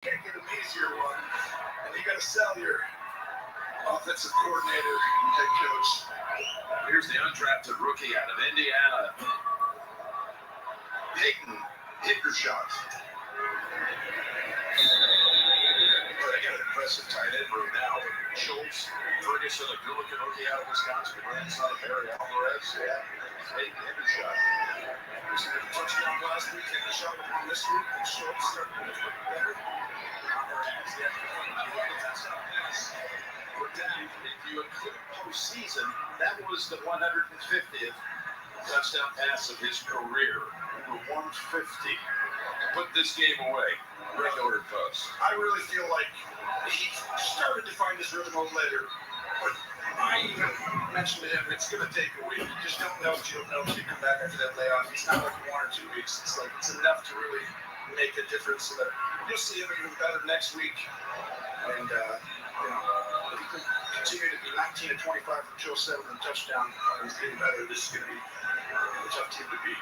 Can't get an easier one. And you got to sell your offensive coordinator, head coach. Here's the undrafted rookie out of Indiana. Peyton, hit your shot. Well, they got an impressive tight end room now. Schultz, Ferguson, a good-looking rookie out of Wisconsin, the grandson of Barry Alvarez. Yeah. Peyton, hit your shot. There's a touchdown last week, hit the shot on this week, and Schultz started to look better. Alvarez, yeah. Touchdown pass. If you include postseason, that was the 150th touchdown pass of his career. Number 150. Put this game away. Regular post. I really feel like he started to find his rhythm a little later. But I even mentioned to him, it's going to take a week. You just don't know if you'll know if you come back after that layoff. It's not like 1 or 2 weeks. It's enough to really make a difference. So that you'll see him even better next week. And, if he can continue to be 19 to 25 for 207 and touchdown, he's getting better. This is going to be a tough team to beat.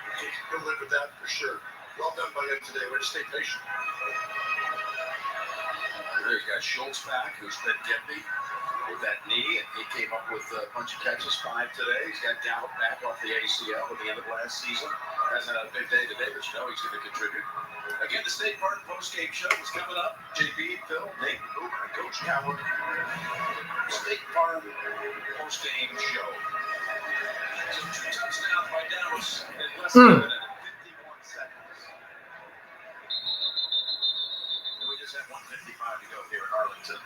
He'll live with that for sure. Well done by him today. Way to stay patient. There's got Schultz back, who's been Gibney with that knee, and he came up with a bunch of catches, 5 today. He's got Gallup back off the ACL at the end of last season. Hasn't had a big day today, but you know he's going to contribute. Again, the State Farm post-game show is coming up. JB, Phil, Nate, Boomer, and Coach Coward. State Farm post-game show. So 2 touchdowns by Dallas in less than a minute and 51 seconds. And we just have 155 to go here in Arlington.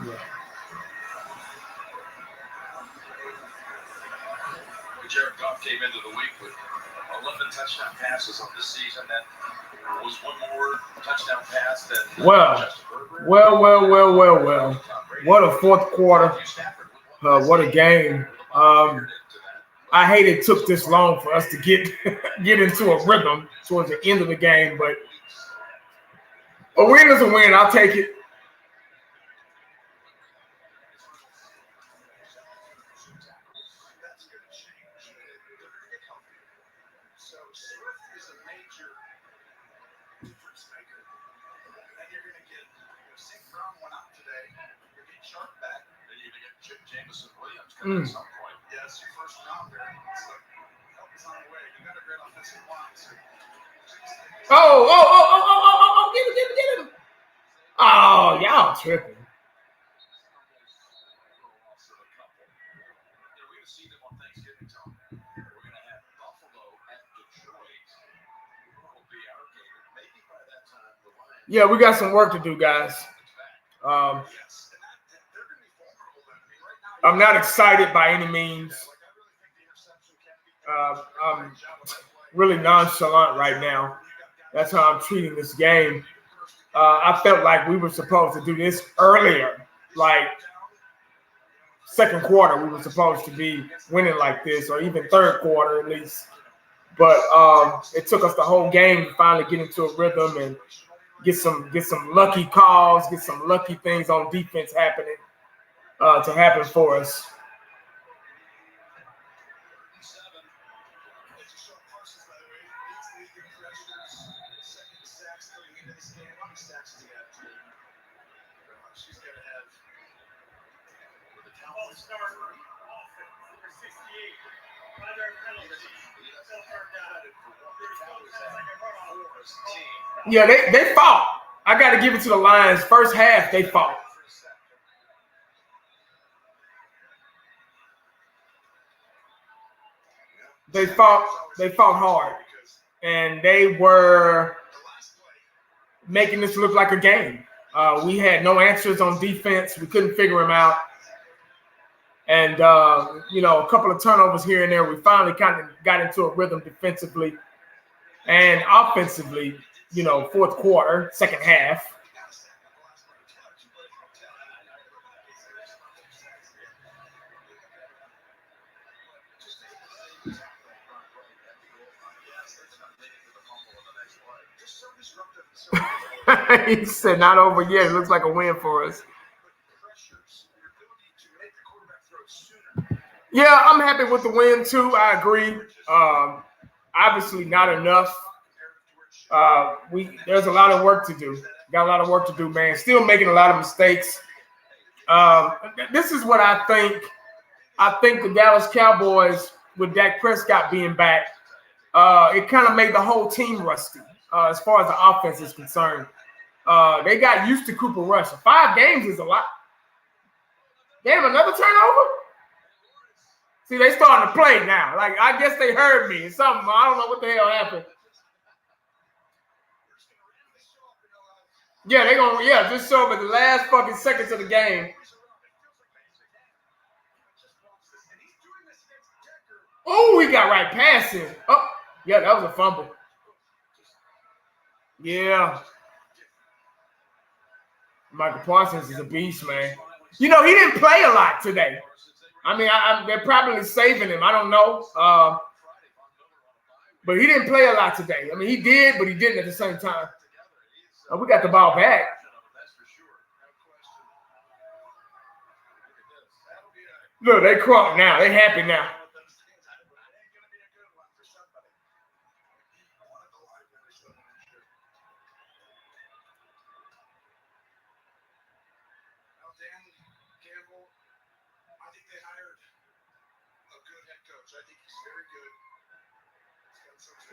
Yeah. Jared Goff came into the week with 11 touchdown passes on the season. That was 1 more touchdown pass than Justin Herbert. Well. What a fourth quarter. What a game. I hate it took this long for us to get into a rhythm towards the end of the game, but a win is a win. I'll take it. At some point. Yes, your first round there. So help is on the way. You got a great offensive line. So. Get him. Oh, y'all tripping. We're going to see them on Thanksgiving, Tom. We're going to have Buffalo at Detroit. Will be our game. Maybe by that time, the Lions. Yeah, we got some work to do, guys. I'm not excited by any means. I'm really nonchalant right now. That's how I'm treating this game. I felt like we were supposed to do this earlier, like second quarter. We were supposed to be winning like this, or even third quarter at least. But it took us the whole game to finally get into a rhythm and get some lucky calls, get some lucky things on defense happening. To happen for us. Yeah, they fought. I got to give it to the Lions. First half, they fought. They fought hard, and they were making this look like a game. We had no answers on defense. We couldn't figure them out. And, a couple of turnovers here and there. We finally kind of got into a rhythm defensively and offensively, fourth quarter, second half. He said, not over yet. It looks like a win for us. Yeah, I'm happy with the win, too. I agree. Obviously not enough There's a lot of work to do. Got a lot of work to do, man. Still making a lot of mistakes. This is what I think. I think the Dallas Cowboys, with Dak Prescott being back, it kind of made the whole team rusty as far as the offense is concerned. They got used to Cooper Rush. 5 games is a lot. Damn, another turnover? See, they starting to play now. Like, I guess they heard me. Something. I don't know what the hell happened. Yeah, they gonna just show up at the last fucking seconds of the game. Oh, he got right past him. Oh, yeah, that was a fumble. Yeah. Michael Parsons is a beast, man. You know, he didn't play a lot today. I mean, they're probably saving him. I don't know. But he didn't play a lot today. I mean, he did, but he didn't at the same time. We got the ball back. Look, they crunk now. They happy now.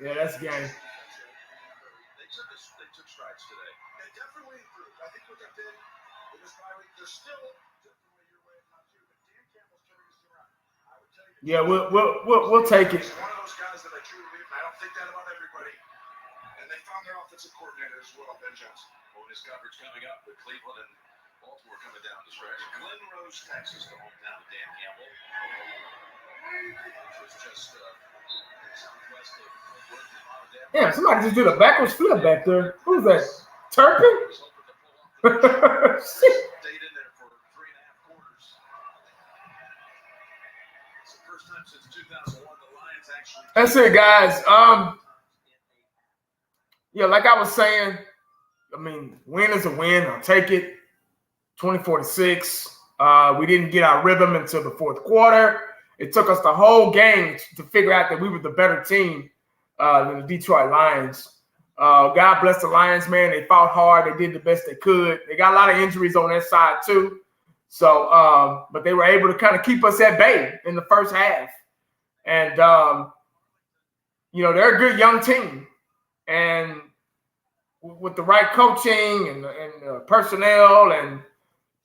Yeah, that's the game. They took strides today. They definitely improved. I think what they did in this bye week, they're still definitely your way, not too, but Dan Campbell's turning this around. I would tell you. Yeah, we'll take it. He's one of those guys that I truly believe, and I don't think that about everybody. And they found their offensive coordinator as well, Ben Johnson. Bonus coverage coming up with Cleveland and Baltimore coming down the stretch. Glen Rose, Texas, the hometown of Dan Campbell. Which was just southwest of Damn, somebody just did a backwards flip back there. Who's that? Turpin? Shit. Stayed in there for 3.5 quarters. It's the first time since 2001 the Lions actually. That's it, guys. Yeah, like I was saying, I mean, win is a win. I'll take it. 24-6. We didn't get our rhythm until the fourth quarter. It took us the whole game to figure out that we were the better team than the Detroit Lions. God bless the Lions, man. They fought hard. They did the best they could. They got a lot of injuries on their side too. So, but they were able to kind of keep us at bay in the first half. And, you know, they're a good young team. And with the right coaching and personnel and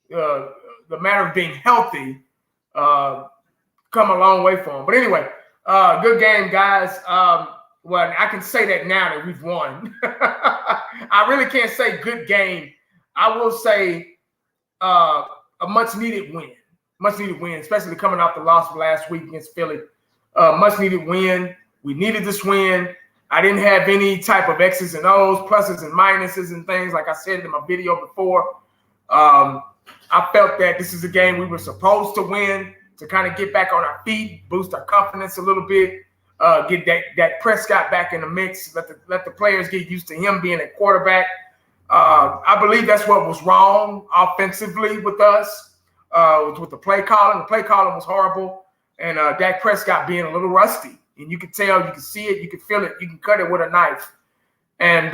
the matter of being healthy, come a long way for them. But anyway, good game, guys. Well, I can say that now that we've won. I really can't say good game. I will say a much-needed win. Much-needed win, especially coming off the loss of last week against Philly. Much-needed win. We needed this win. I didn't have any type of X's and O's, pluses and minuses and things, like I said in my video before. I felt that this is a game we were supposed to win to kind of get back on our feet, boost our confidence a little bit, get Dak Prescott back in the mix, let the players get used to him being a quarterback. I believe that's what was wrong offensively with us, with the play calling. The play calling was horrible, and Dak Prescott being a little rusty. And you can tell, you can see it, you can feel it, you can cut it with a knife. And,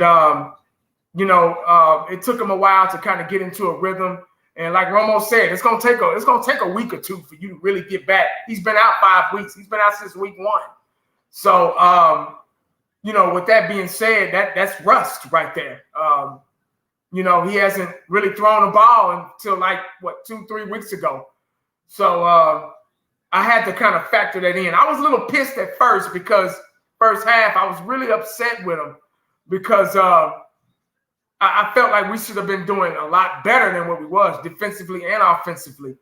you know, it took him a while to kind of get into a rhythm. And like Romo said, it's gonna take a week or two for you to really get back. He's been out 5 weeks. He's been out since week 1. So you know, with that being said, that's rust right there. You know, he hasn't really thrown a ball until like 2-3 weeks ago. So I had to kind of factor that in. I was a little pissed at first because first half I was really upset with him because I felt like we should have been doing a lot better than what we was defensively and offensively.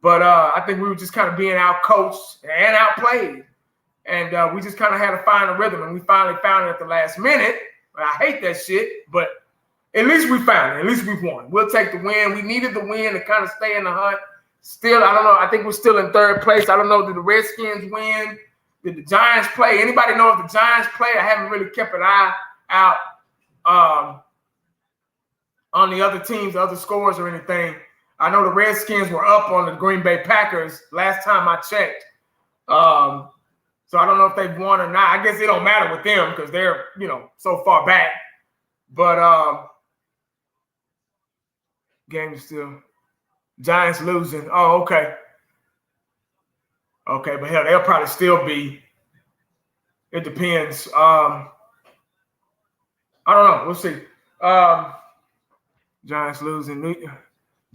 But I think we were just kind of being out-coached and outplayed. And we just kind of had to find a rhythm. And we finally found it at the last minute. I hate that shit, but at least we found it. At least we've won. We'll take the win. We needed the win to kind of stay in the hunt. Still, I don't know. I think we're still in third place. I don't know. Did the Redskins win? Did the Giants play? Anybody know if the Giants play? I haven't really kept an eye out on the other teams, the other scores or anything. I know the Redskins were up on the Green Bay Packers last time I checked. So I don't know if they've won or not. I guess it don't matter with them because they're, you know, so far back. But game is still Giants losing. Oh, okay. Okay, but hell, they'll probably still be. It depends. I don't know. We'll see. Giants losing.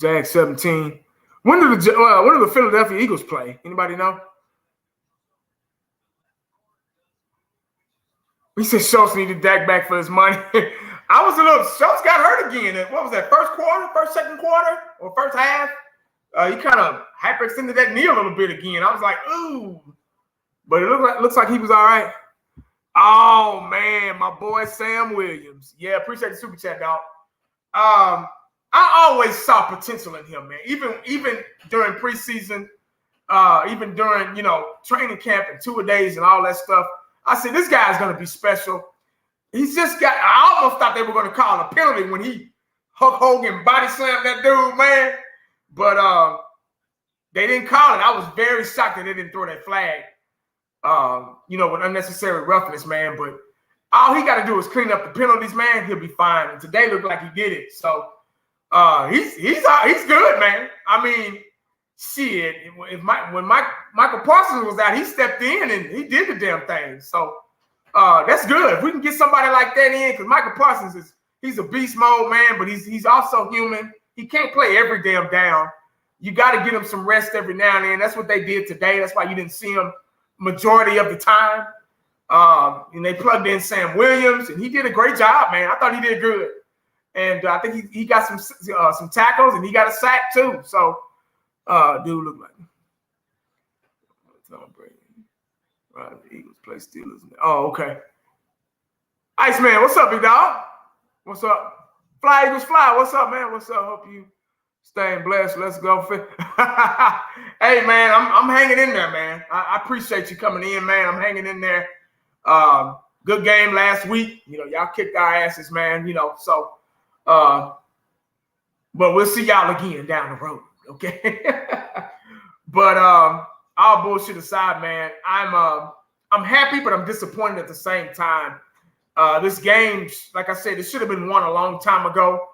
Jags 17. When do the Philadelphia Eagles play? Anybody know? He said Schultz needed Dak back for his money. Schultz got hurt again. What was that, second quarter, or first half? He kind of hyperextended that knee a little bit again. I was like, ooh. But it looks like he was all right. Oh, man, my boy Sam Williams. Yeah, appreciate the super chat, dog. I always saw potential in him, man. Even during preseason, even during, training camp and two-a-days and all that stuff. I said, this guy's going to be special. He's just got – I almost thought they were going to call a penalty when he Hulk Hogan body slammed that dude, man. But they didn't call it. I was very shocked that they didn't throw that flag, with unnecessary roughness, man. But all he got to do is clean up the penalties, man. He'll be fine. And today looked like he did it. So he's good, man. I mean, shit. When Michael Parsons was out, he stepped in and he did the damn thing. So that's good. If we can get somebody like that in, because Michael Parsons he's a beast mode, man, but he's also human. He can't play every damn down. You got to get him some rest every now and then. That's what they did today. That's why you didn't see him majority of the time. And they plugged in Sam Williams, and he did a great job, man. I thought he did good. And I think he got some tackles, and he got a sack too. So, dude look like Tom Brady. Right, the Eagles play Steelers. Oh, okay. Iceman, what's up, big dog? What's up? Fly Eagles fly. What's up, man? What's up? Hope you staying blessed. Let's go. Hey, man, I'm hanging in there, man. I appreciate you coming in, man. I'm hanging in there. Good game last week. Y'all kicked our asses, man. So, but we'll see y'all again down the road, okay? But all bullshit aside, man, I'm happy, but I'm disappointed at the same time. This game, like I said, it should have been won a long time ago.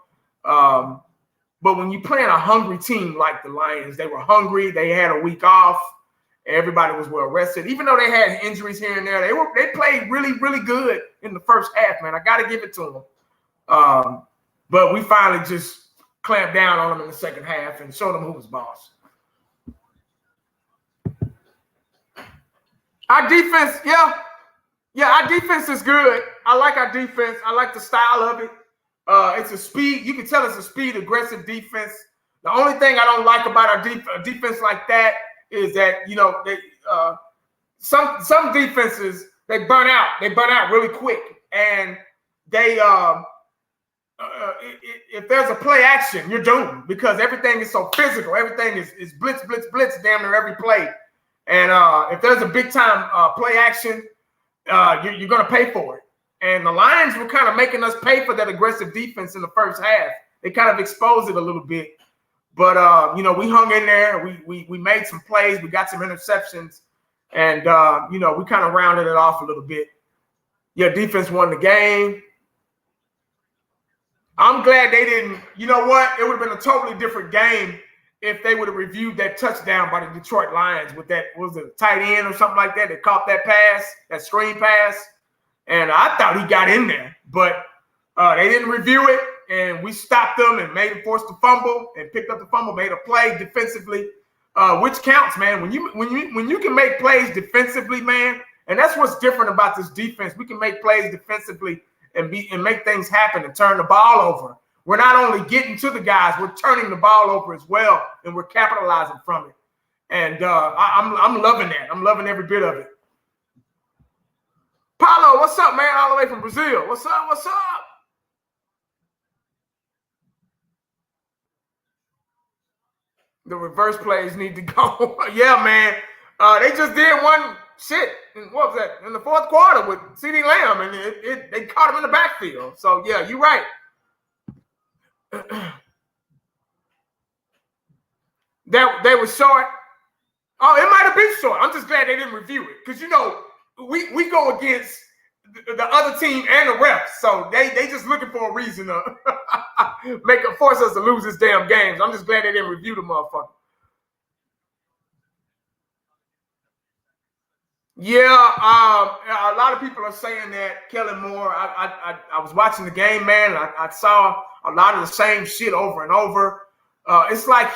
But when you playing a hungry team like the Lions, they were hungry. They had a week off. Everybody was well rested. Even though they had injuries here and there, they played really, really good in the first half, man. I got to give it to them. But we finally just clamped down on them in the second half and showed them who was boss. Our defense, our defense is good. I like our defense. I like the style of it. It's a speed. You can tell it's a speed, aggressive defense. The only thing I don't like about our defense like that is that, they some defenses, they burn out. They burn out really quick. And they if there's a play action, you're doomed because everything is so physical. Everything is blitz, blitz, blitz damn near every play. And if there's a big time play action, you're going to pay for it. And the Lions were kind of making us pay for that aggressive defense in the first half. They kind of exposed it a little bit. But, we hung in there. We made some plays. We got some interceptions. And, we kind of rounded it off a little bit. Yeah, defense won the game. I'm glad they didn't. You know what? It would have been a totally different game if they would have reviewed that touchdown by the Detroit Lions with that, was it a tight end or something like that? They caught that pass, that screen pass. And I thought he got in there, but they didn't review it, and we stopped them and made him force the fumble and picked up the fumble, made a play defensively, which counts, man. When you can make plays defensively, man, and that's what's different about this defense. We can make plays defensively and make things happen and turn the ball over. We're not only getting to the guys, we're turning the ball over as well, and we're capitalizing from it. And I'm loving that. I'm loving every bit of it. Paulo, what's up, man? All the way from Brazil. What's up? What's up? The reverse plays need to go. Yeah, man. They just did one shit. What was that? In the fourth quarter with CeeDee Lamb, and they caught him in the backfield. So, yeah, you're right. They were short. Oh, it might have been short. I'm just glad they didn't review it. Because, we go against the other team and the refs. So they just looking for a reason to force us to lose this damn games. I'm just glad they didn't review the motherfucker. Yeah, a lot of people are saying that Kellen Moore. I was watching the game, man. I saw a lot of the same shit over and over. It's like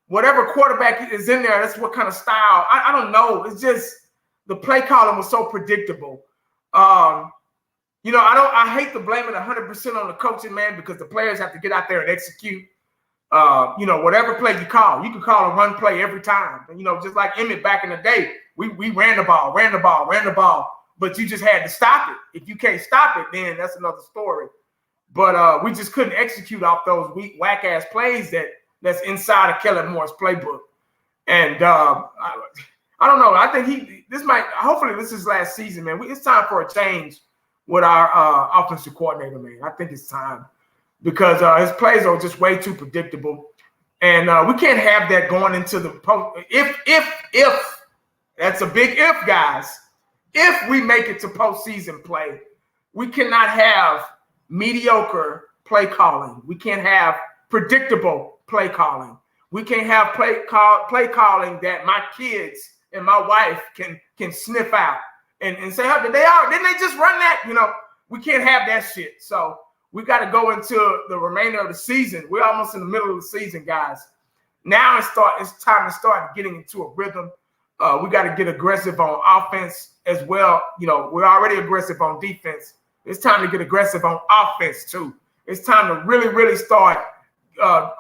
whatever quarterback is in there, that's what kind of style. I don't know. It's just the play calling was so predictable. I hate to blame it 100% on the coaching, man, because the players have to get out there and execute. Whatever play you can call a run play every time. And, just like Emmett back in the day, we ran the ball, but you just had to stop it. If you can't stop it, then that's another story. But we just couldn't execute off those weak, whack-ass plays that's inside of Kellen Moore's playbook. And I don't know. I think hopefully this is his last season, man. It's time for a change with our offensive coordinator, man. I think it's time. Because his plays are just way too predictable. And we can't have that going into the post. If that's a big if, guys. If we make it to postseason play, we cannot have mediocre play calling. We can't have predictable play calling. We can't have play calling that my kids and my wife can sniff out and say, "How didn't they just run that?" We can't have that shit. So we got to go into the remainder of the season. We're almost in the middle of the season, guys. Now it's time to start getting into a rhythm. We got to get aggressive on offense as well. We're already aggressive on defense. It's time to get aggressive on offense too. It's time to really, really start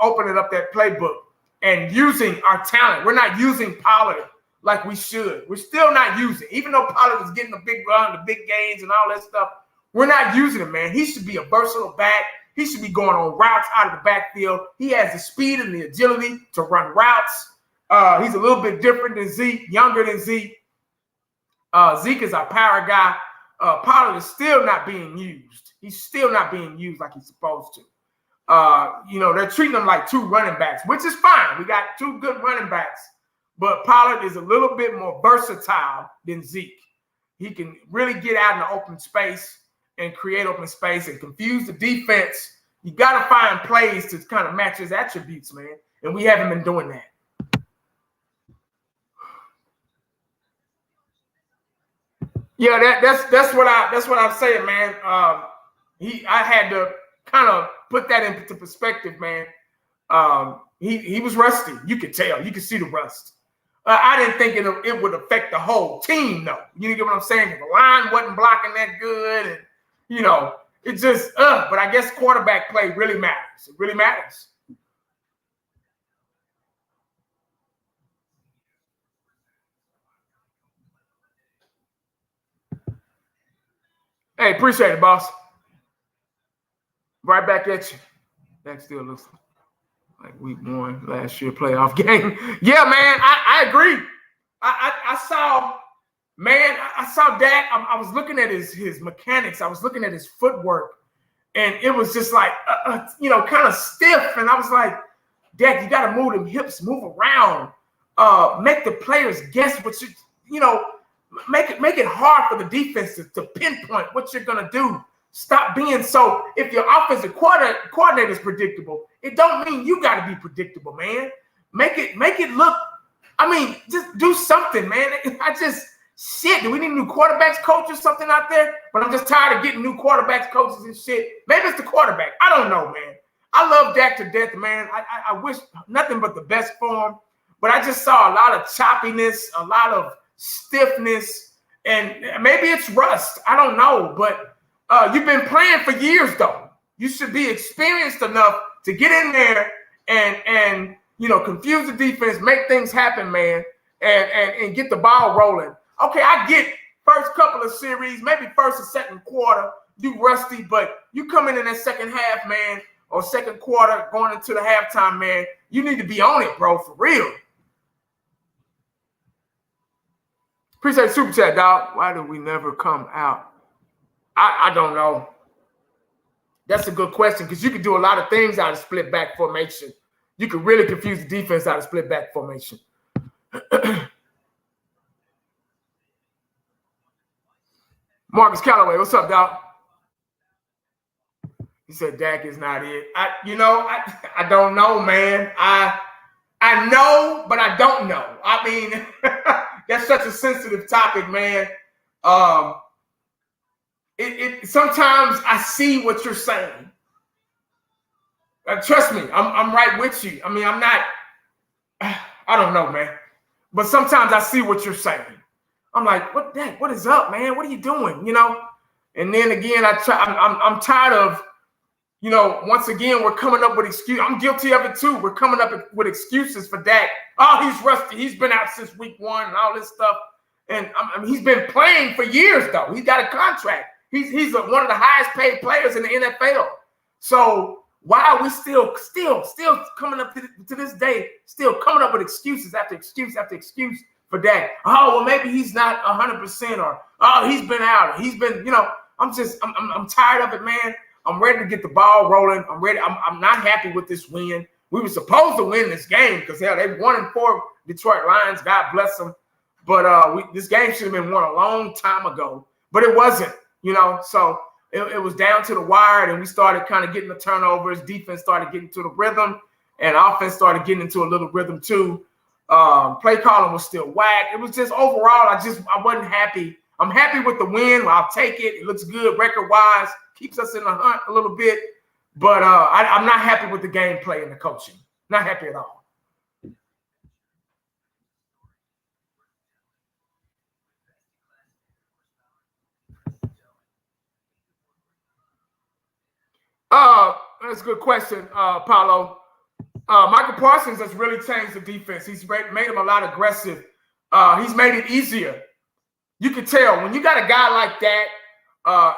opening up that playbook and using our talent. We're not using Pollard like we should. We're still not using, even though Pollard is getting the big run, the big gains, and all that stuff. We're not using him, man. He should be a versatile back. He should be going on routes out of the backfield. He has the speed and the agility to run routes. He's a little bit different than Zeke, younger than Zeke. Zeke is our power guy. Pollard is still not being used. He's still not being used like he's supposed to. They're treating him like two running backs, which is fine. We got two good running backs. But Pollard is a little bit more versatile than Zeke. He can really get out in the open space and create open space and confuse the defense. You got to find plays to kind of match his attributes, man. And we haven't been doing that. Yeah, that's what I'm saying, man. I had to kind of put that into perspective, man. He was rusty. You could tell. You could see the rust. I didn't think it would affect the whole team, though. You get what I'm saying? The line wasn't blocking that good, and it just. But I guess quarterback play really matters. It really matters. Hey, appreciate it, boss. Right back at you. That still looks like week one last year playoff game. Yeah, man, I agree. I saw Dak. I was looking at his mechanics. I was looking at his footwork, and it was just like, kind of stiff. And I was like, Dak, you got to move them hips, move around, make the players guess what make it hard for the defense to pinpoint what you're gonna do. Stop being so. If your offensive coordinator is predictable, it don't mean you got to be predictable, man. Make it look. I mean, just do something, man. Do we need a new quarterbacks coach or something out there? But I'm just tired of getting new quarterbacks coaches and shit. Maybe it's the quarterback. I don't know, man. I love Dak to death, man. I wish nothing but the best for him. But I just saw a lot of choppiness, a lot of stiffness, and maybe it's rust. I don't know, but you've been playing for years, though. You should be experienced enough to get in there and confuse the defense, make things happen, man, and get the ball rolling. Okay, I get first couple of series, maybe first or second quarter, you rusty, but you come in that second half, man, or second quarter going into the halftime, man, you need to be on it, bro, for real. Appreciate the super chat, dog. Why do we never come out? I don't know. That's a good question because you can do a lot of things out of split back formation. You can really confuse the defense out of split back formation. Marcus Callaway, what's up, dog? He said Dak is not it. I don't know, man. I know, but I don't know. I mean, that's such a sensitive topic, man. Sometimes I see what you're saying. Trust me, I'm right with you. I mean, I'm not. I don't know, man. But sometimes I see what you're saying. I'm like, what is up, man? What are you doing? And then again, I'm tired of, once again, we're coming up with excuses. I'm guilty of it too. We're coming up with excuses for Dak. Oh, he's rusty. He's been out since week 1 and all this stuff. And he's been playing for years, though. He's got a contract. He's one of the highest paid players in the NFL. So why are we still coming up to this day, still coming up with excuses after excuse after excuse for Dak? Oh, well, maybe he's not 100%, or oh, he's been out. He's been, I'm tired of it, man. I'm ready to get the ball rolling. I'm ready. I'm not happy with this win. We were supposed to win this game because hell, they 1-4 Detroit Lions. God bless them. But this game should have been won a long time ago. But it wasn't, So it was down to the wire, and we started kind of getting the turnovers. Defense started getting to the rhythm, and offense started getting into a little rhythm too. Play calling was still whack. It was just overall, I wasn't happy. I'm happy with the win. I'll take it. It looks good record-wise. Keeps us in the hunt a little bit. But I'm not happy with the gameplay and the coaching. Not happy at all. That's a good question, Paulo. Michael Parsons has really changed the defense. He's made them a lot aggressive. He's made it easier. You can tell when you got a guy like that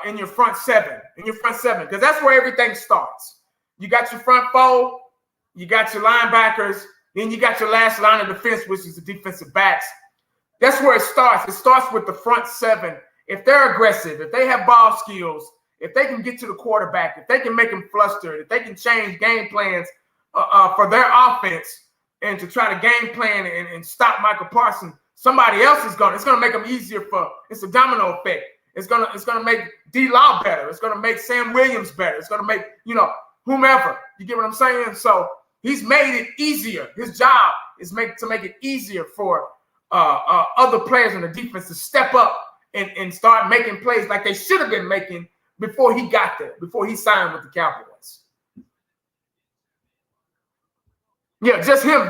in your front seven, because that's where everything starts. You got your front four, you got your linebackers, then you got your last line of defense, which is the defensive backs. That's where it starts. It starts with the front seven. If they're aggressive, if they have ball skills, if they can get to the quarterback, if they can make him flustered, if they can change game plans for their offense and to try to game plan and stop Michael Parsons, somebody else it's gonna make them easier it's a domino effect. It's gonna make D-Law better. It's gonna make Sam Williams better. It's gonna make, whomever. You get what I'm saying? So he's made it easier. His job is to make it easier for other players in the defense to step up and start making plays like they should have been making before he got there, before he signed with the Cowboys. Yeah, just him,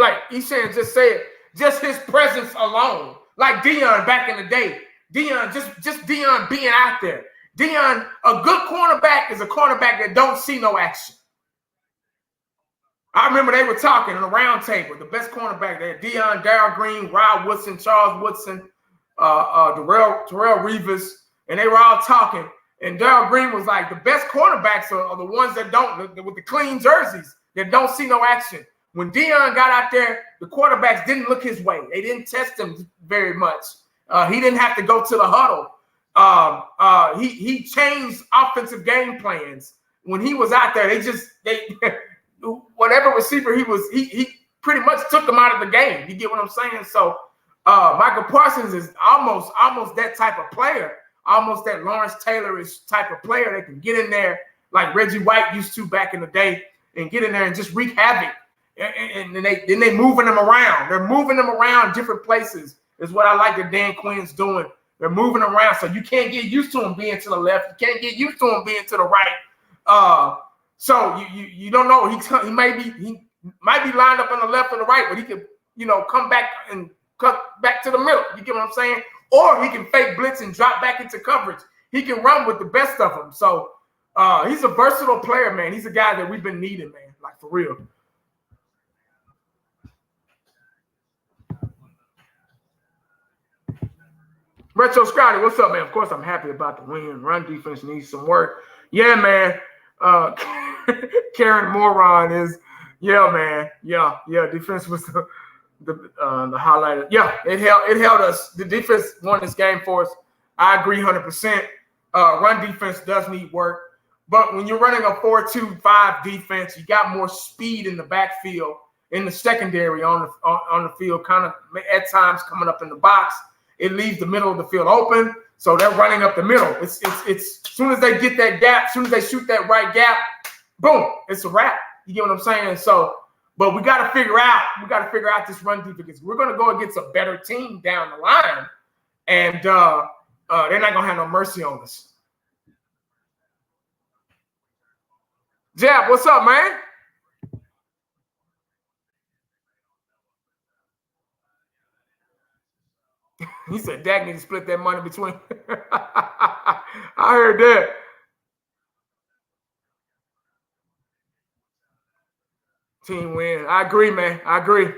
like Eshan just said, just his presence alone, like Deion back in the day. Deion, just Deion being out there. Deion, a good cornerback is a cornerback that don't see no action. I remember they were talking on a round table, the best cornerback there, Deion, Darryl Green, Rod Woodson, Charles Woodson, Terrell Reeves, and they were all talking. And Darryl Green was like, the best cornerbacks are the ones that don't, with the clean jerseys, that don't see no action. When Deion got out there, the quarterbacks didn't look his way. They didn't test him very much. He didn't have to go to the huddle. He changed offensive game plans. When he was out there, they whatever receiver he pretty much took them out of the game. You get what I'm saying? So Michael Parsons is almost that type of player. Almost that Lawrence Taylor-ish type of player that can get in there like Reggie White used to back in the day and get in there and just wreak havoc. And then they moving them around. They're moving them around different places is what I like that Dan Quinn's doing. They're moving around, so you can't get used to him being to the left. You can't get used to him being to the right. So you don't know. He might be lined up on the left or the right, but he could come back and cut back to the middle. You get what I'm saying? Or he can fake blitz and drop back into coverage. He can run with the best of them. So he's a versatile player, man. He's a guy that we've been needing, man, like for real. Retro Scotty, what's up, man? Of course, I'm happy about the win. Run defense needs some work. Yeah, man. Karen Moron is, yeah, man. Yeah. Defense was the highlight. Yeah, it held us. The defense won this game for us. I agree 100%. Run defense does need work. But when you're running a 4-2-5 defense, you got more speed in the backfield, in the secondary on the field, kind of at times coming up in the box. It leaves the middle of the field open. So they're running up the middle. It's as soon as they get that gap, as soon as they shoot that right gap, boom, it's a wrap. You get what I'm saying? So, but we got to figure out this run defense. We're going to go against a better team down the line, and they're not going to have no mercy on us. Jab, what's up, man? He said Dak need to split that money between. I heard that. Team win. I agree, man. I agree.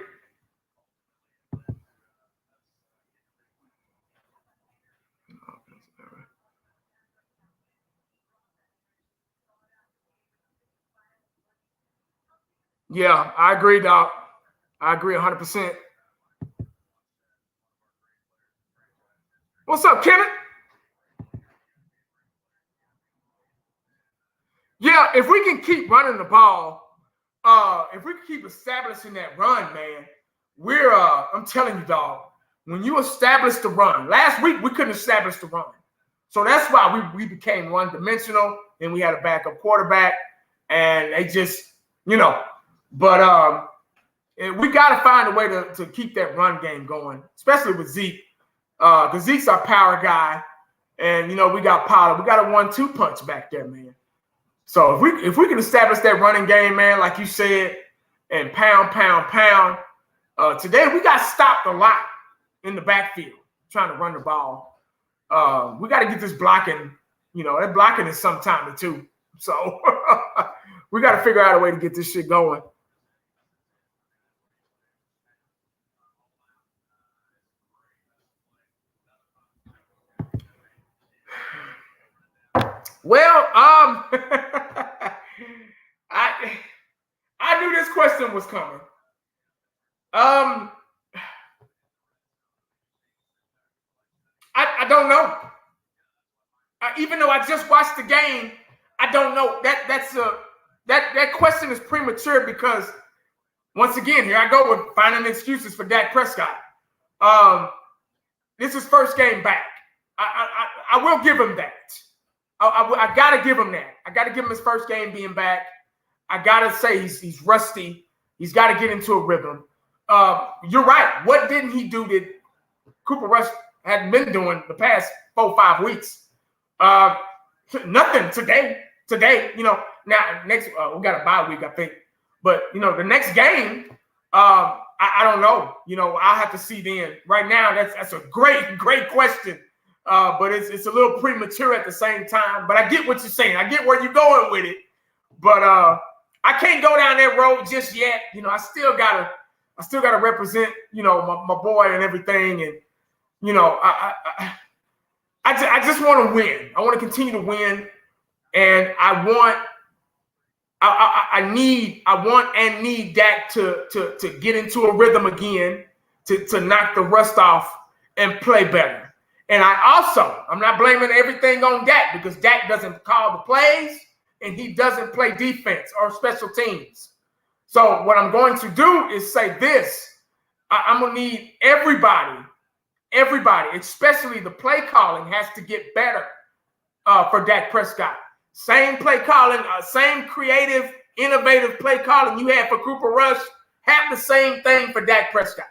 Yeah, I agree, dog. I agree 100%. What's up, Kenneth? Yeah, if we can keep running the ball, if we can keep establishing that run, man, we're I'm telling you, dog, when you establish the run, last week we couldn't establish the run. So that's why we became one-dimensional, and we had a backup quarterback, and they just, but we got to find a way to keep that run game going, especially with Zeke, because Zeke's our power guy, and, we got Pollard. We got a 1-2 punch back there, man. So if we can establish that running game, man, like you said, and pound, today we got stopped a lot in the backfield trying to run the ball. We got to get this blocking. That blocking is sometime too. So we got to figure out a way to get this shit going. Well, I knew this question was coming. I don't know. Even though I just watched the game, I don't know. That question is premature because once again, here I go with finding excuses for Dak Prescott. This is first game back. I will give him that. I got to give him that. I got to give him his first game being back. I got to say he's rusty. He's got to get into a rhythm. You're right. What didn't he do that Cooper Rush hadn't been doing the past 4-5 weeks? Nothing today. Now next we got a bye week, I think. But the next game, I don't know. I'll have to see then. Right now, that's a great question. But it's a little premature at the same time. But I get what you're saying. I get where you're going with it. But I can't go down that road just yet. I still gotta represent, my boy and everything. And I just want to win. I want to continue to win, and I want and need Dak to get into a rhythm again, to knock the rust off and play better. And I'm not blaming everything on Dak because Dak doesn't call the plays and he doesn't play defense or special teams. So what I'm going to do is say this. I'm going to need everybody, especially the play calling, has to get better for Dak Prescott. Same play calling, same creative, innovative play calling you had for Cooper Rush, have the same thing for Dak Prescott.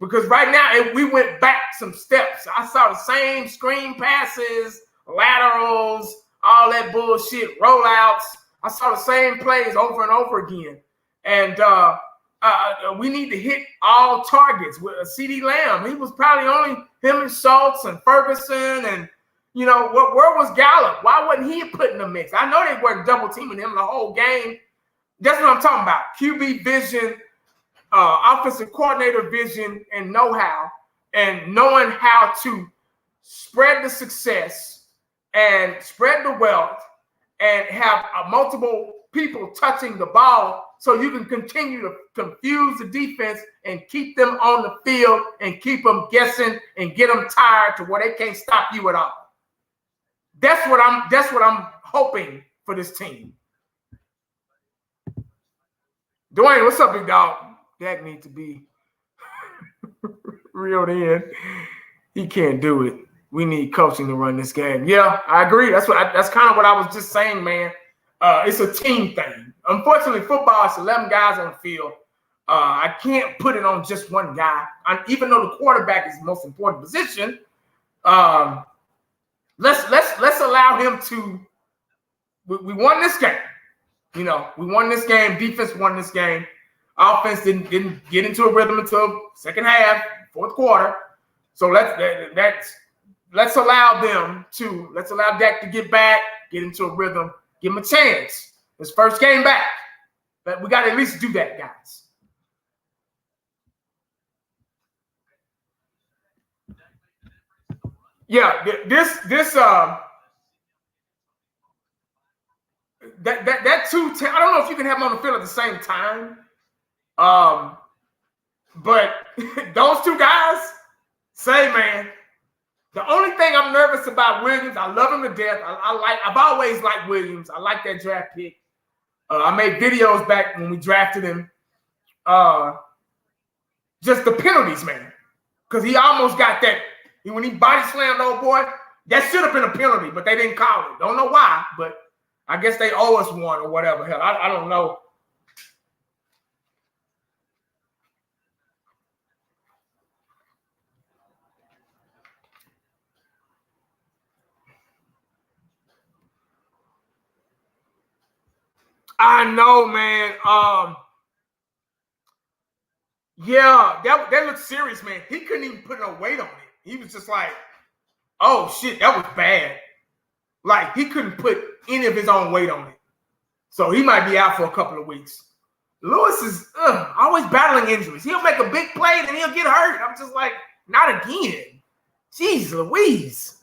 Because right now, we went back some steps. I saw the same screen passes, laterals, all that bullshit, rollouts. I saw the same plays over and over again. And we need to hit all targets. With CeeDee Lamb, he was probably only him and Schultz and Ferguson and, where was Gallup? Why wasn't he put in the mix? I know they weren't double teaming him the whole game. That's what I'm talking about. QB vision, offensive coordinator vision and know-how, and knowing how to spread the success and spread the wealth and have multiple people touching the ball so you can continue to confuse the defense and keep them on the field and keep them guessing and get them tired to where they can't stop you at all. That's what I'm hoping for this team. Dwayne, what's up, big dog? Dak needs to be reeled in. He can't do it. we need coaching to run this game. Yeah, I agree. That's kind of what I was just saying, man. It's a team thing. Unfortunately, football is 11 guys on the field. I can't put it on just one guy. Even though the quarterback is the most important position, let's allow him to. We won this game. We won this game. Defense won this game. Offense didn't get into a rhythm until second half, fourth quarter. So let's allow Dak to get back, get into a rhythm, give him a chance. His first game back. But we got to at least do that, guys. Yeah, that 2-10. I don't know if you can have them on the field at the same time. But those two guys, say, man, the only thing I'm nervous about Williams, I love him to death. I've always liked Williams. I like that draft pick. I made videos back when we drafted him. Just the penalties, man. Because he almost got that. When he body slammed old boy, that should have been a penalty, but they didn't call it. Don't know why, but I guess they owe us one or whatever. Hell, I don't know. I know, man. Yeah, that looked serious, man. He couldn't even put no weight on it. He was just like, oh, shit, that was bad. Like, he couldn't put any of his own weight on it. So he might be out for a couple of weeks. Lewis is always battling injuries. He'll make a big play, then he'll get hurt. I'm just like, not again. Jeez Louise.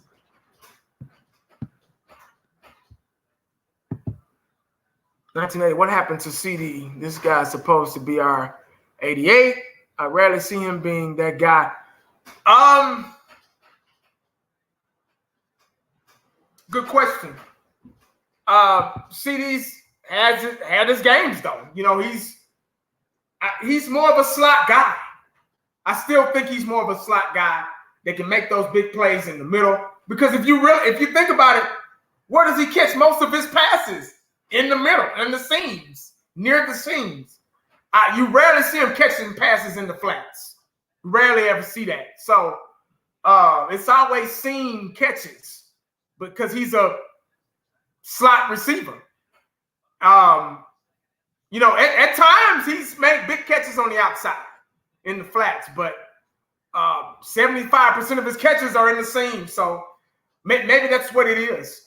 $19.80. What happened to CD? This guy's supposed to be our 88. I rarely see him being that guy. Good question. CD's had his games though. He's more of a slot guy. I still think he's more of a slot guy that can make those big plays in the middle. Because if you think about it, where does he catch most of his passes? In the middle, in the seams, near the seams. You rarely see him catching passes in the flats. Rarely ever see that. So it's always seam catches because he's a slot receiver. At times he's made big catches on the outside in the flats, but 75% of his catches are in the seam. So maybe that's what it is.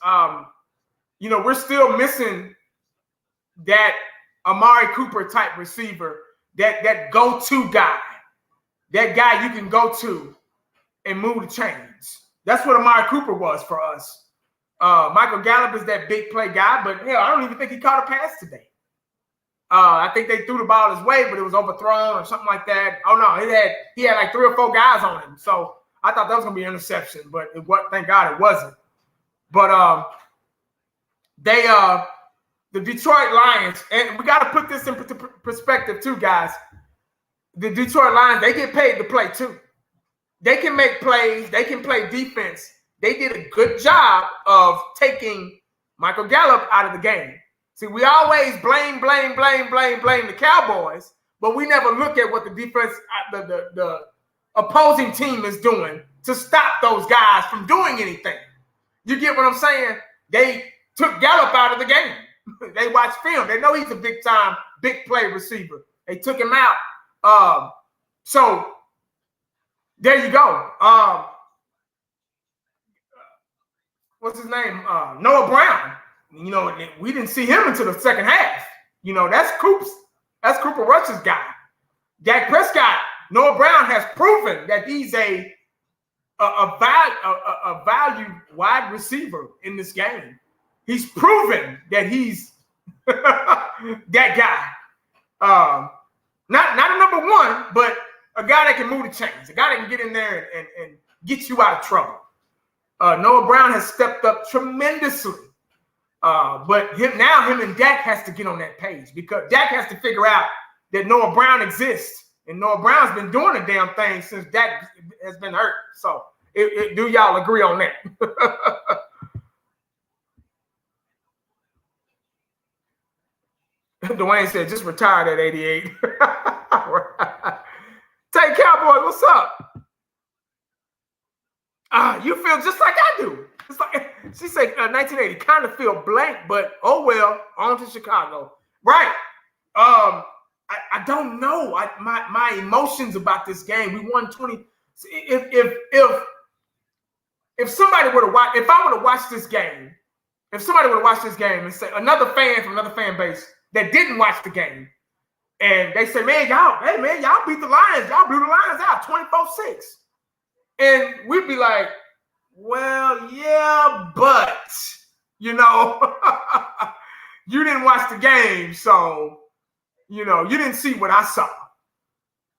We're still missing that Amari Cooper type receiver, that go-to guy, that guy you can go to and move the chains. That's what Amari Cooper was for us. Michael Gallup is that big play guy, but hell, I don't even think he caught a pass today. I think they threw the ball his way, but it was overthrown or something like that. Oh no, he had like 3 or 4 guys on him. So I thought that was gonna be an interception, but thank God it wasn't. But the Detroit Lions, and we got to put this in perspective too, guys. The Detroit Lions, they get paid to play too. They can make plays. They can play defense. They did a good job of taking Michael Gallup out of the game. See, we always blame the Cowboys, but we never look at what the defense, the opposing team is doing to stop those guys from doing anything. You get what I'm saying? They took Gallup out of the game. They watched film. They know he's a big-time, big play receiver. They took him out. So there you go. What's his name? Noah Brown. We didn't see him until the second half. That's Cooper Rush's guy. Dak Prescott, Noah Brown has proven that he's a value wide receiver in this game. He's proven that he's that guy. Not a number one, but a guy that can move the chains, a guy that can get in there and get you out of trouble. Noah Brown has stepped up tremendously. But him and Dak has to get on that page because Dak has to figure out that Noah Brown exists. And Noah Brown's been doing the damn thing since Dak has been hurt. So Do y'all agree on that? Dwayne said, just retired at 88. Take Cowboys, what's up? You feel just like I do. It's like she said 1980, kind of feel blank, but oh well, on to Chicago. Right. I don't know. My emotions about this game. We won 20. If somebody would have watched, if I would have watched this game, if somebody would have watched this game and say another fan from another fan base that didn't watch the game, and they say, man, y'all beat the Lions, y'all blew the Lions out 24-6. And we'd be like, well, yeah, but you didn't watch the game, so you didn't see what I saw.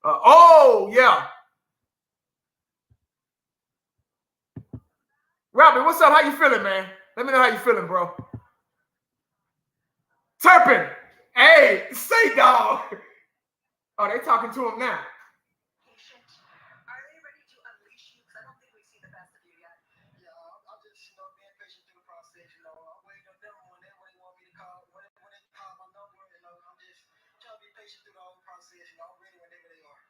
Oh, yeah. Robbie, what's up? How you feeling, man? Let me know how you feeling, bro. Turpin, hey, say dog. Oh, they talking to him now. Are they ready to unleash you? Because I don't think we've seen the best of you yet. Yeah, I'm just, being patient through the process. I'm waiting on them when they want me to call, when they call my number. I'm just trying to be patient through the whole process. I'm ready whenever they are.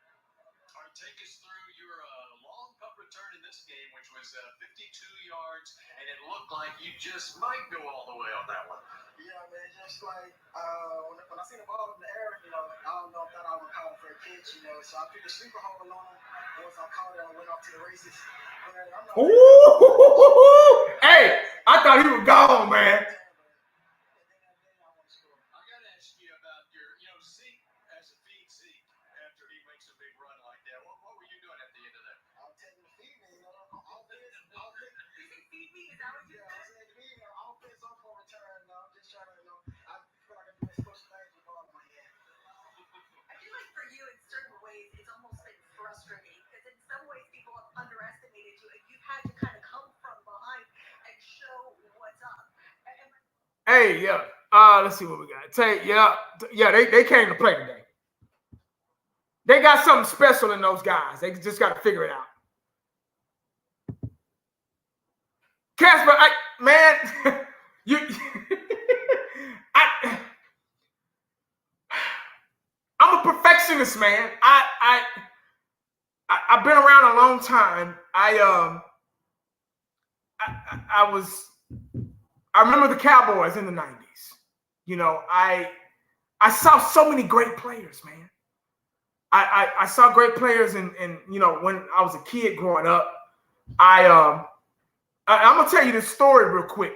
All right, take us through your long punt return in this game, which was 52 yards, and it looked like you just might go all the way on that one. Yeah, man, just like when I seen the ball in the air, I don't know if I would call for a catch, so I put the sleeper hold on him. Once I caught it, I went off to the races. Man, I'm not hey, I thought he was gone, man. I got to ask you about your, Zeke as a feed Zeke after he makes a big run like that. What were you doing at the end of that? I'll take the feed me, I'll take You say feed me? Is that what you said? I'll play some for return. I'm just trying to, I feel like I'm doing special things with the ball in my hand. I feel like for you, in certain ways, it's almost been frustrating because in some ways people have underestimated you and you've had to kind of come from behind and show what's up. Hey, yeah. Let's see what we got. They came to play today. They got something special in those guys. They just got to figure it out. Casper, I'm a perfectionist, man. I've been around a long time. I remember the Cowboys in the 90s. I saw so many great players, man. I saw great players and when I was a kid growing up, I'm gonna tell you this story real quick.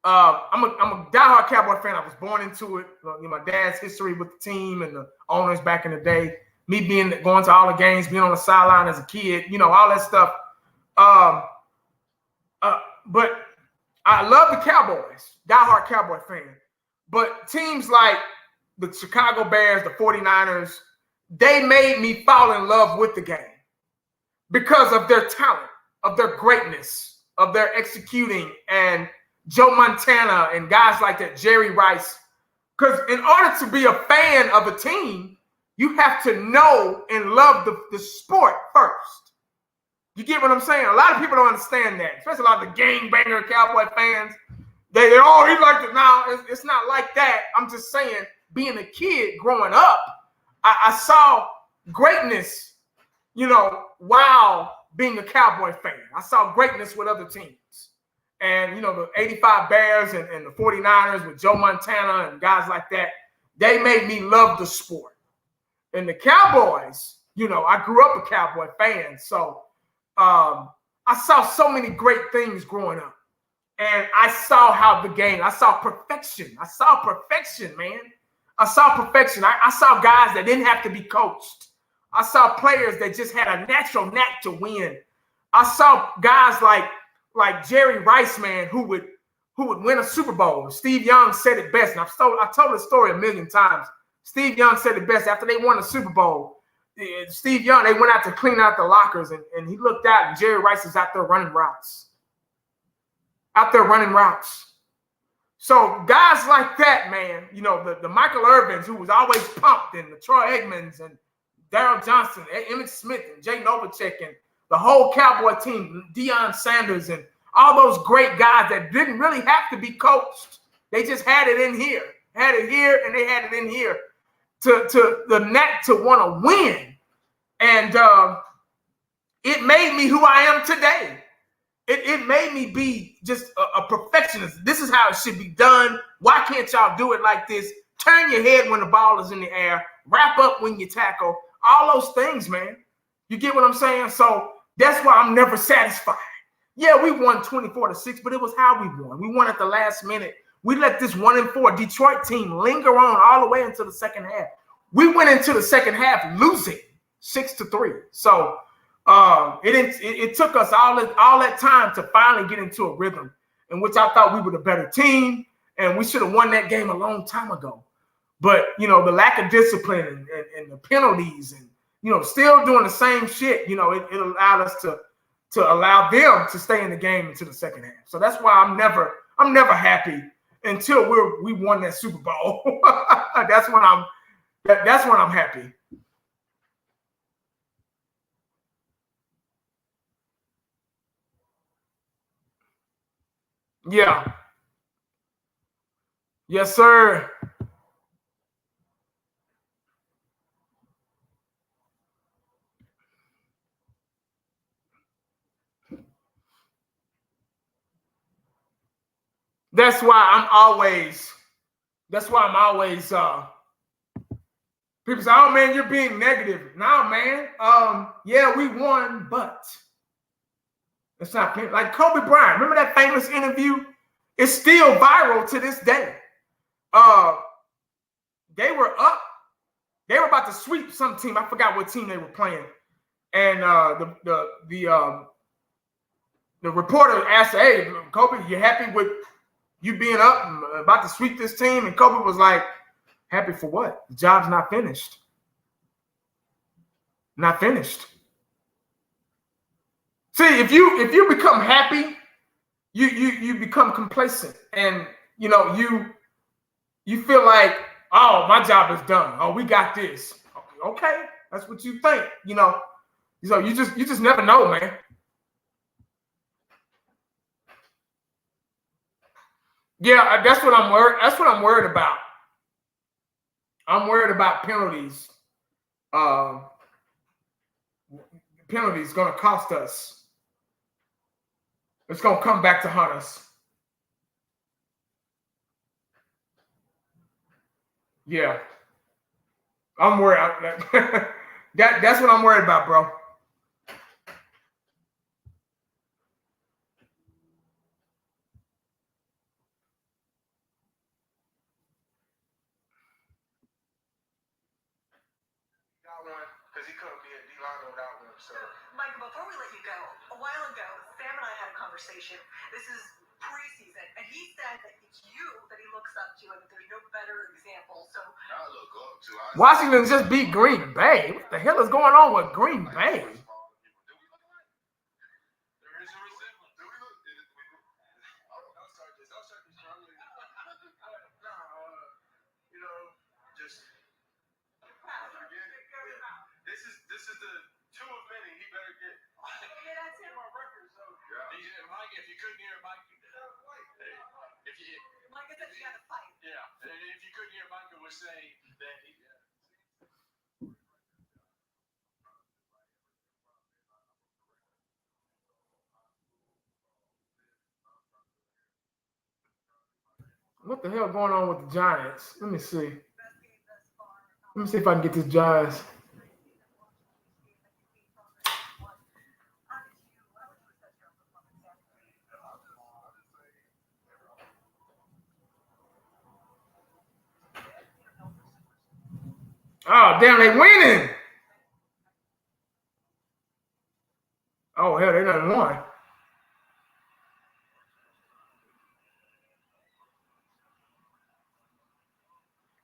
I'm a diehard Cowboy fan. I was born into it. My dad's history with the team and the owners back in the day. Me going to all the games, being on the sideline as a kid, all that stuff. But I love the Cowboys, diehard Cowboy fan. But teams like the Chicago Bears, the 49ers, they made me fall in love with the game because of their talent, of their greatness, of their executing, and Joe Montana and guys like that, Jerry Rice. Because in order to be a fan of a team, you have to know and love the sport first. You get what I'm saying? A lot of people don't understand that, especially a lot of the gangbanger Cowboy fans. He liked it. Now, it's not like that. I'm just saying, being a kid growing up, I saw greatness, while being a Cowboy fan. I saw greatness with other teams. And, the 85 Bears and the 49ers with Joe Montana and guys like that, they made me love the sport. And the Cowboys, I grew up a Cowboy fan. So I saw so many great things growing up. And I saw I saw perfection. I saw perfection, man. I saw perfection. I saw guys that didn't have to be coached. I saw players that just had a natural knack to win. I saw guys like Jerry Rice, man, who would win a Super Bowl. Steve Young said it best, and I told the story a million times. Steve Young said it best. After they won the Super Bowl, Steve Young, they went out to clean out the lockers, and he looked out, and Jerry Rice is out there running routes. So guys like that, man, the Michael Irvins, who was always pumped, and the Troy Aikmans, and Darryl Johnson, Emmitt Smith, and Jay Novacek, and the whole Cowboy team, Deion Sanders and all those great guys that didn't really have to be coached. They just had it in here, and they had it in here to the net to want to win. And it made me who I am today. It made me be just a perfectionist. This is how it should be done. Why can't y'all do it like this? Turn your head when the ball is in the air. Wrap up when you tackle. All those things, man. You get what I'm saying? So that's why I'm never satisfied. Yeah, we won 24-6, but it was how we won. We won at the last minute. We let this 1-4 Detroit team linger on all the way into the second half. We went into the second half losing 6-3. So it took us all that time to finally get into a rhythm in which I thought we were the better team, and we should have won that game a long time ago. But, the lack of discipline and the penalties and, still doing the same shit, it allowed us to allow them to stay in the game into the second half. So that's why I'm never happy until we won that Super Bowl. That's when I'm happy. Yeah. Yes, sir. That's why I'm always people say, oh man, you're being negative. Nah, man. Yeah, we won, but it's not like Kobe Bryant. Remember that famous interview? It's still viral to this day. They were up. They were about to sweep some team. I forgot what team they were playing. And the reporter asked, hey, Kobe, you happy with you being up and about to sweep this team? And Kobe was like, happy for what? The job's not finished. Not finished. See, if you become happy, you become complacent, and you feel like, oh, my job is done. Oh, we got this. Okay, that's what you think. So you just never know, man. Yeah, that's what I'm worried. That's what I'm worried about. I'm worried about penalties. Penalties going to cost us. It's going to come back to haunt us. Yeah. I'm worried. That's what I'm worried about, bro. Because he couldn't be a D-line without one. So, Mike, before we let you go, a while ago, Sam and I had a conversation. This is preseason, and he said that it's you that he looks up to, and that there's no better example. So I look up to. Washington just beat Green Bay. What the hell is going on with Green Bay? This is the two of many he better get. yeah, that's him. My record, so Mike, if you couldn't hear Mike, Mike said you got to fight. Yeah, if you couldn't hear Mike, was saying that he. What the hell going on with the Giants? Let me see. Let me see if I can get this Giants. Oh, damn, they winning. Oh, hell, they done won.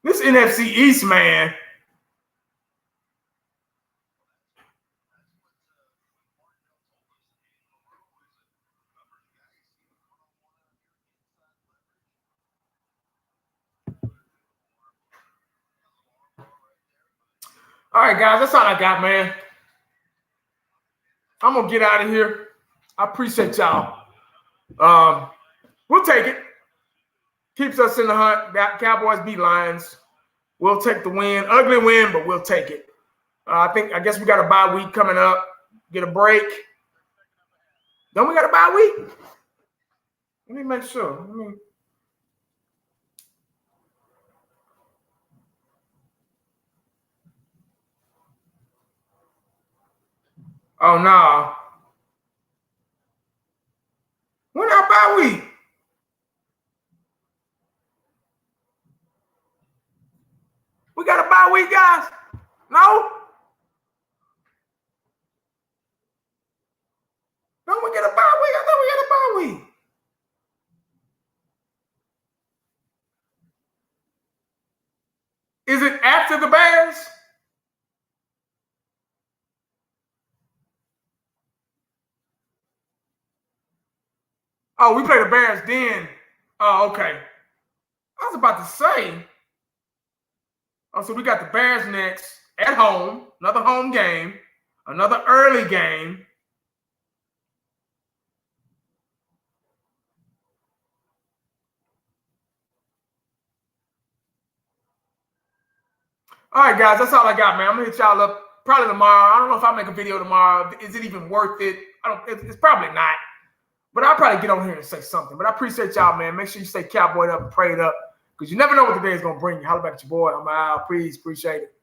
This NFC East, man. All right, guys, that's all I got, man. I'm going to get out of here. I appreciate y'all. We'll take it. Keeps us in the hunt. Cowboys beat Lions. We'll take the win. Ugly win, but we'll take it. I guess we got a bye week coming up. Get a break. Don't we got a bye week? Let me make sure. Oh, no. When our bye week? We got a bye week, guys? No? Don't we get a bye week? I thought we got a bye week. Is it after the Bears? Oh, we play the Bears then. Oh, okay. I was about to say. Oh, so we got the Bears next at home. Another home game. Another early game. All right, guys, that's all I got, man. I'm gonna hit y'all up probably tomorrow. I don't know if I'll make a video tomorrow. Is it even worth it? It's probably not. But I'll probably get on here and say something. But I appreciate y'all, man. Make sure you stay cowboyed up and prayed up, because you never know what the day is gonna bring you. Holla back at your boy. I'm out. Please appreciate it.